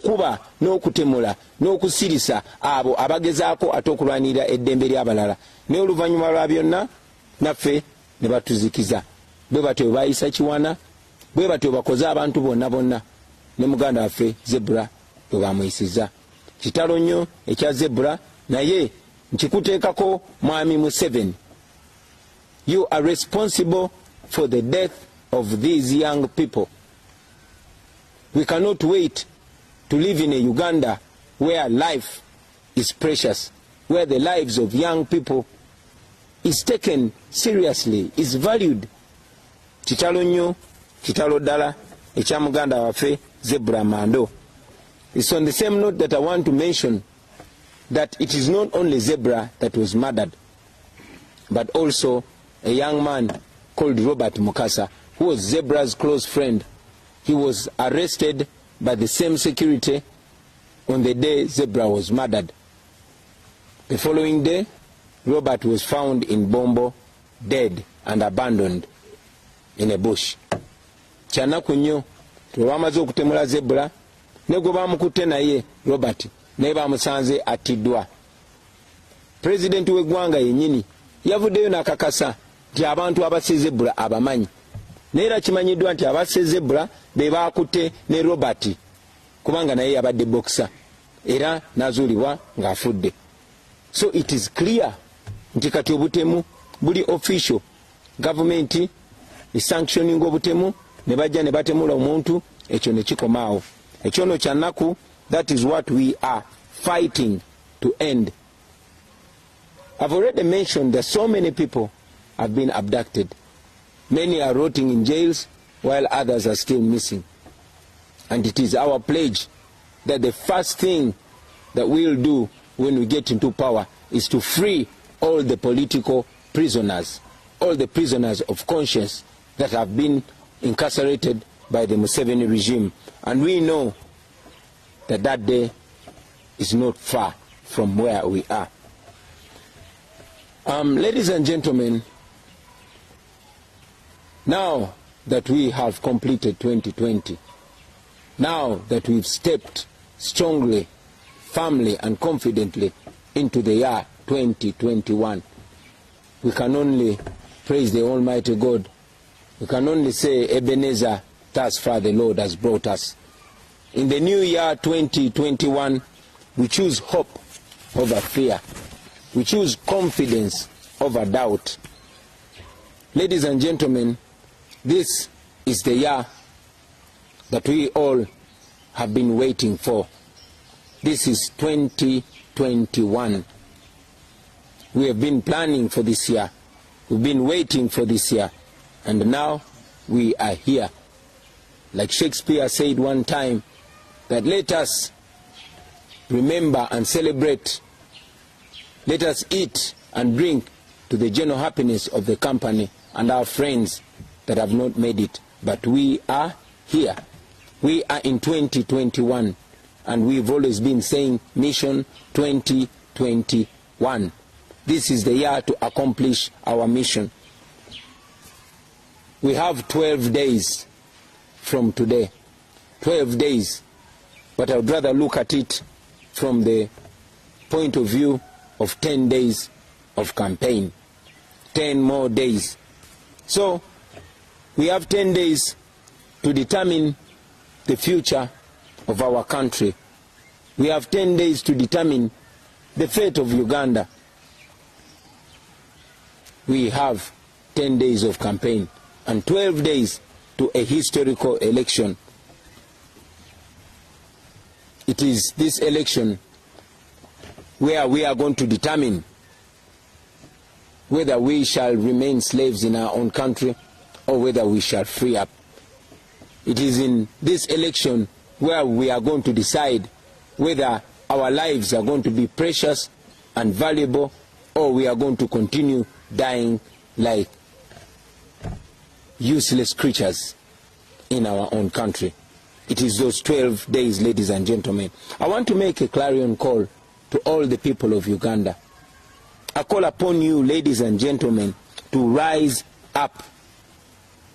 okukuba n'okutemula n'okusirisa abo abagezaako ate okulwanirira eddembe ly'abalala, naye oluvannyuma lwa byonna naffe ne batuzikiza. Bwe batyo bwe baayisa Kiwana, bwe batyo bakoze abantu bonna bonna, ne muganda waffe Zebra bwe bamuyisiza. Kitalo nnyo ekya Zebra, naye nkikuteekako Mwami Museveni. You are responsible for the death of these young people. We cannot wait to live in a Uganda where life is precious, where the lives of young people is taken seriously, is valued. Kitalo nnyo, kitalo ddala ekya muganda waffe Zebra Mando. It's on the same note that I want to mention that it is not only Zebra that was murdered, but also a young man called Robert Mukasa, who was Zebra's close friend. He was arrested by the same security on the day Zebra was murdered. The following day, Robert was found in Bombo, dead and abandoned in a bush. Kyanaku nnyo twebamaze okutemula Zebra, ne gwe bamukutte naye Robert naye bamusanze atiddwa. Pulezidenti w'eggwanga yennyini yavuddeyo n'akakasa nti abantu abasse Zebra abamanyi, naye era kimanyiddwa nti abasse Zebra be baakutte ne Robert, kubanga naye yabadde bokisa era n'azuulibwa ng'afudde. So it is clear nti kati obutemu buli official, gavumenti sanctioning obutemu, ne bajja ne batemula omuntu, ekyo ne kikomaawo. Ekyo no kyanaku, that is what we are fighting to end. I've already mentioned that so many people have been abducted. Many are rotting in jails while others are still missing. And it is our pledge that the first thing that we'll do when we get into power is to free all the political prisoners, all the prisoners of conscience that have been incarcerated by the Museveni regime. And we know that that day is not far from where we are. Ladies and gentlemen, now that we have completed 2020, now that we've stepped strongly, firmly and confidently into the year 2021, we can only praise the Almighty God. We can only say, Ebenezer, thus far the Lord has brought us. In the new year 2021, we choose hope over fear. We choose confidence over doubt. Ladies and gentlemen, this is the year that we all have been waiting for. This is 2021. We have been planning for this year. We've been waiting for this year. And now we are here. Like Shakespeare said one time, that let us remember and celebrate. Let us eat and drink to the general happiness of the company and our friends that have not made it. But we are here. We are in 2021. And we've always been saying Mission 2021. This is the year to accomplish our mission. We have 12 days from today. 12 days. But I would rather look at it from the point of view of 10 days of campaign. 10 more days. So, we have 10 days to determine the future of our country. We have 10 days to determine the fate of Uganda. We have 10 days of campaign and 12 days to a historical election. It is this election where we are going to determine whether we shall remain slaves in our own country or whether we shall free up. It is in this election where we are going to decide whether our lives are going to be precious and valuable or we are going to continue dying like useless creatures in our own country. It is those 12 days, ladies and gentlemen. I want to make a clarion call to all the people of Uganda. I call upon you, ladies and gentlemen, to rise up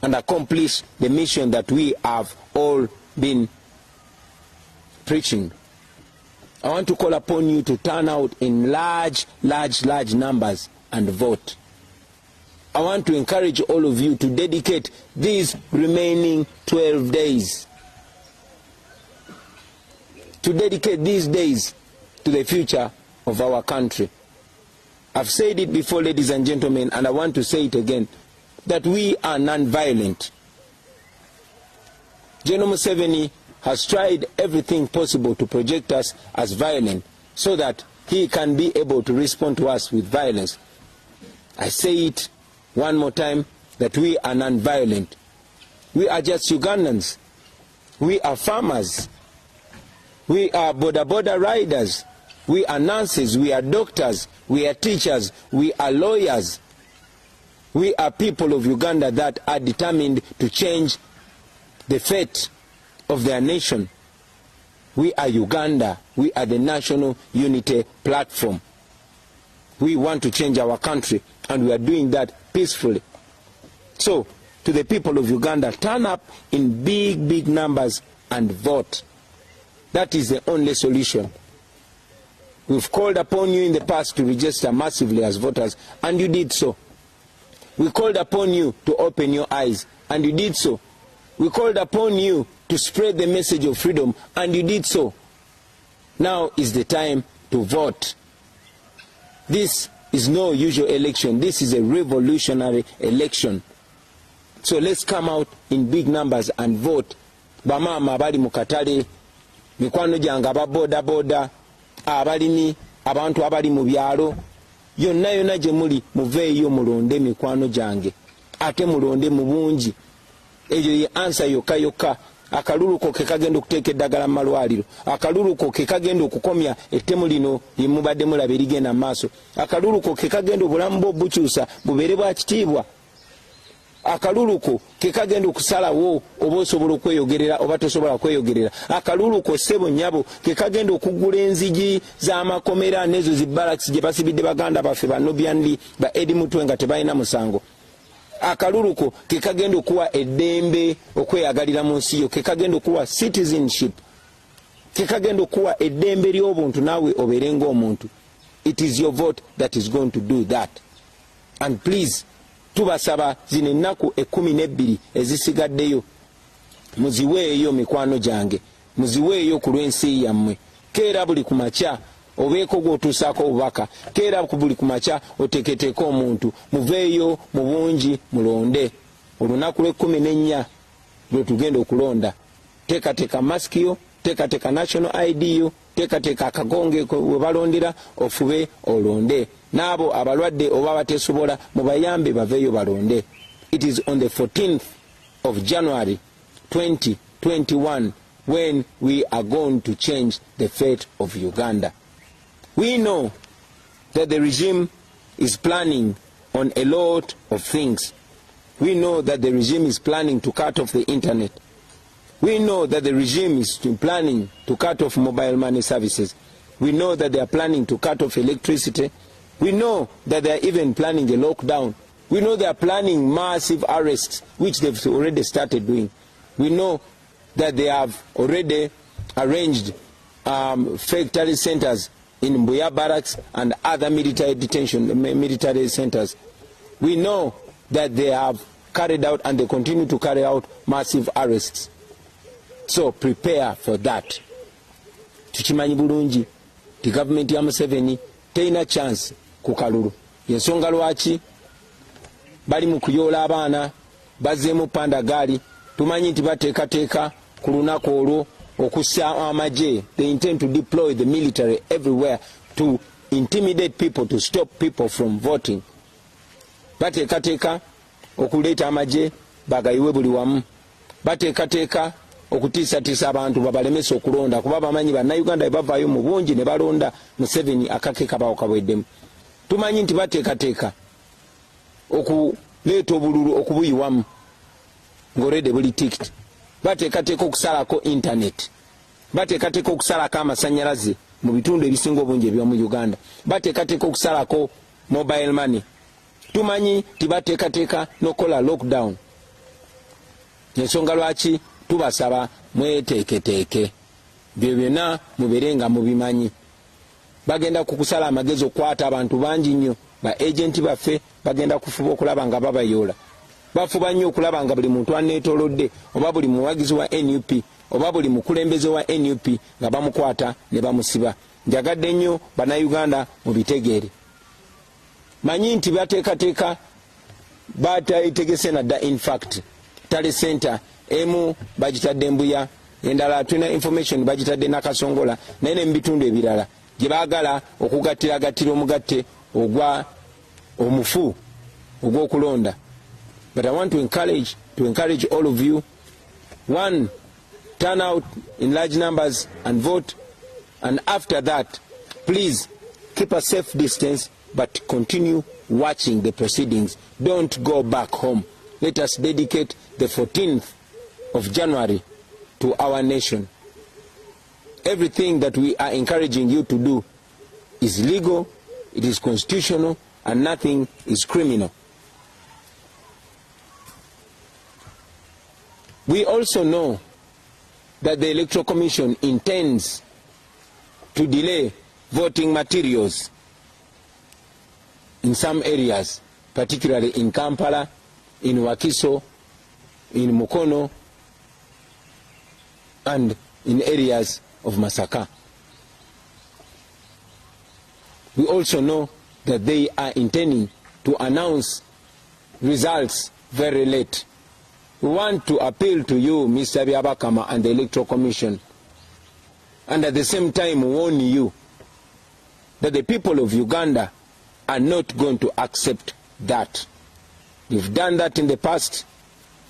and accomplish the mission that we have all been preaching. I want to call upon you to turn out in large numbers and vote. I want to encourage all of you to dedicate these remaining 12 days. To dedicate these days to the future of our country. I've said it before, ladies and gentlemen, and I want to say it again, that we are non-violent. General Museveni has tried everything possible to project us as violent so that he can be able to respond to us with violence. I say it one more time, that we are non-violent. We are just Ugandans. We are farmers. We are border riders. We are nurses. We are doctors. We are teachers. We are lawyers. We are people of Uganda that are determined to change the fate of their nation. We are Uganda. We are the National Unity Platform. We want to change our country, and we are doing that peacefully. So, to the people of Uganda, turn up in big numbers and vote. That is the only solution. We've called upon you in the past to register massively as voters, and you did so. We called upon you to open your eyes, and you did so. We called upon you to spread the message of freedom, and you did so. Now is the time to vote. This is no usual election. This is a revolutionary election. So let's come out in big numbers and vote. Bamama abali mu katale, mikwano gyange aba boda, abalimi, abantu abali mu byalo, yonna gye muli muveeyo mulonde mikwano gyange, ate mulonde mu bungi. Eyo ye ansa yokka. Akaluluko ke kagenda okuteeka eddagala mu malwaliro. Akaluluko ke kagenda okukomya ettemu lino lye mubadde mulaba erigenda mu maaso. Akaluluko ke kagenda obulamu bwo bukyusa bubeere bwa kitiibwa. Akaluluko ke kagenda okusalawo oba osobola okweyogerera oba tosobola kweyogerera. Akaluluko ssebo nnyabo ke kagenda okuggula enzigi z'amakomera n'ezo zi barracks gye basibidde baganda baffe ba Nubian ba Edi Mutwe nga tebalina musango. Akaluluko ke kagenda okuwa eddembe okweyagalira mu nsi yo, ke kagenda okuwa citizenship, ke kagenda okuwa eddembe ly'obuntu naawe obeere ng'omuntu. It is your vote that is going to do that. And please, tubasaba zino ennaku 12 ezisigaddeyo muziweeyo mikwano gyange, muziweeyo ku lw'ensi yammwe. Keera buli ku makya obeeko gw'otuusaako obubaka, keera buli ku makya oteeketeeka omuntu, muveeyo mu bungi mulonde. Olunaku lw'14 lwe tugenda okulonda. Teekateeka masiki yo, teekateeka national ID yo, teekateeka akagonge we balondera, ofube olonde. N'abo abalwadde oba bateesobola mubayambe baveeyo balonde. It is on the 14th of January 2021 when we are going to change the fate of Uganda. We know that the regime is planning on a lot of things. We know that the regime is planning to cut off the internet. We know that the regime is planning to cut off mobile money services. We know that they are planning to cut off electricity. We know that they are even planning a lockdown. We know they are planning massive arrests, which they've already started doing. We know that they have already arranged fake terrorist centers in Mbuya barracks and other military centers. We know that they have carried out and they continue to carry out massive arrests. So prepare for that. Tukimanyi bulungi the government ya Museveni teina chance ku kalulu. Yensonga lwaki bali mu kuyoola abaana bazzeemu pandagaali. Tumanyi nti bateekateeka ku lunaku olwo okussa amagye. They intend to deploy the military everywhere to intimidate people, to stop people from voting. Bateekateeka okuleeta amagye bagayiwe buli wamu. Bateekateeka okutiisatiisa abantu babalemesa okulonda kuba bamanyi bannayuganda bavaayo mu bungi ne balonda Museveni akake kabawo kabweddemu. Tumanyi nti bateekateeka okuleeta obululu okubuyiwamu ng'olwedde buli tikiti. Bateekateeka okusalako internet. Bateekateeka okusalako amasannyalaze mu bitundu ebisinga obungi eby'omu Uganda. Bateekateeka okusalako mobile money. Tumanyi nti bateekateeka n'okola lockdown. Ensonga lwaki tubasaba mweteeketeeke. byo byonna mubeere nga mubimanyi. Bagenda kukusala amagezi okukwata abantu bangi nnyo. Ba agenti baffe bagenda kufuba okulaba nga babayoola. Bafuba nnyo okulaba nga buli muntu aneetoolodde oba buli muwagizi wa NUP oba buli mukulembeze wa NUP nga bamukwata ne bamusiba. Njagadde nnyo bannayuganda mubitegeere. Manyi nti bateekateeka batayitegese nadda. In fact tale center emu bagitadde Mbuya, endala tulina information bagitadde Nakasongola, naye ne mu bitundu ebirala gye baagala okugattiragatira omugatte ogwa omufu ogw'okulonda. But I want to encourage all of you, one, turn out in large numbers and vote, and after that please keep a safe distance but continue watching the proceedings. Don't go back home. Let us dedicate the 14th of January to our nation. Everything that we are encouraging you to do is legal, it is constitutional, and nothing is criminal. We also know that the Electoral Commission intends to delay voting materials in some areas, particularly in Kampala, in Wakiso, in Mukono, and in areas of Masaka. We also know that they are intending to announce results very late. We want to appeal to you, Mr. Byabakama and the Electoral Commission, and at the same time warn you that the people of Uganda are not going to accept that. You've done that in the past,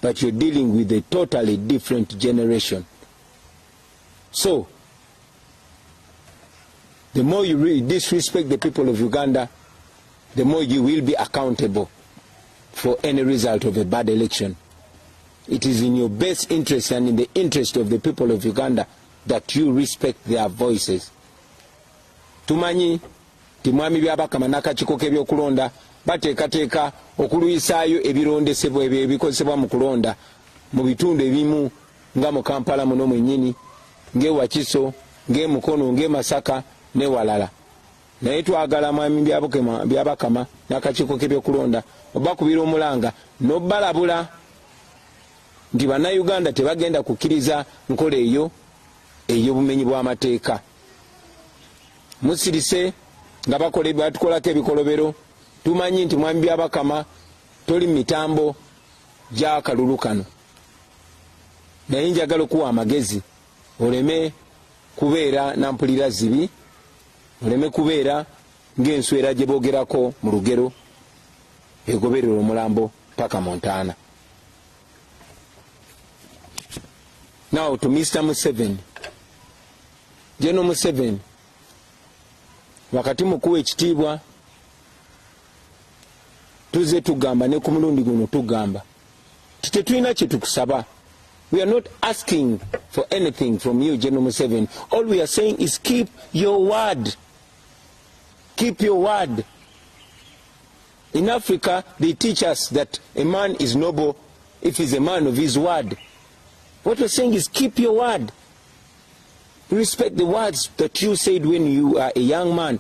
but you're dealing with a totally different generation. So, the more you disrespect the people of Uganda, the more you will be accountable for any result of a bad election. It is in your best interest and in the interest of the people of Uganda that you respect their voices. Tumanyi timwami Byabakama n'akakiiko k'ebyokulonda bateekateeka okuluyisaayo ebirondesebwa ebyo ebikozesebwa mu kulonda mu bitundu ebimu nga mu Kampala muno mwennyini, ng'e Wakiso, ng'e Mukono, ng'e Masaka ne walala. Naye twagala mwami Byabakama n'akakiiko k'ebyokulonda obakubira omulanga n'obbalabula nti bannayuganda tebagenda kukkiriza nkola eyo ey'obumenyi bw'amateeka. Musirise nga batukolako ebikolobero. Tumanyi nti mwami Byabakama toli mitambo gy'akalulu kano, naye njagala okuwa amagezi oleme kubeera nampulira zibi, oleme kubeera ng'enswera gye boogerako mu lugero egoberera omulambo paka Montana. Now to Mr. Museveni. General Museveni, wakati mukuwa ekitiibwa tuze tugamba ne ku mulundi guno tugamba tetulina kye tukusaba. We are not asking for anything from you, General Museveni. All we are saying is keep your word. Keep your word. In Africa, they teach us that a man is noble if he's a man of his word. What we're saying is keep your word. Respect the words that you said when you are a young man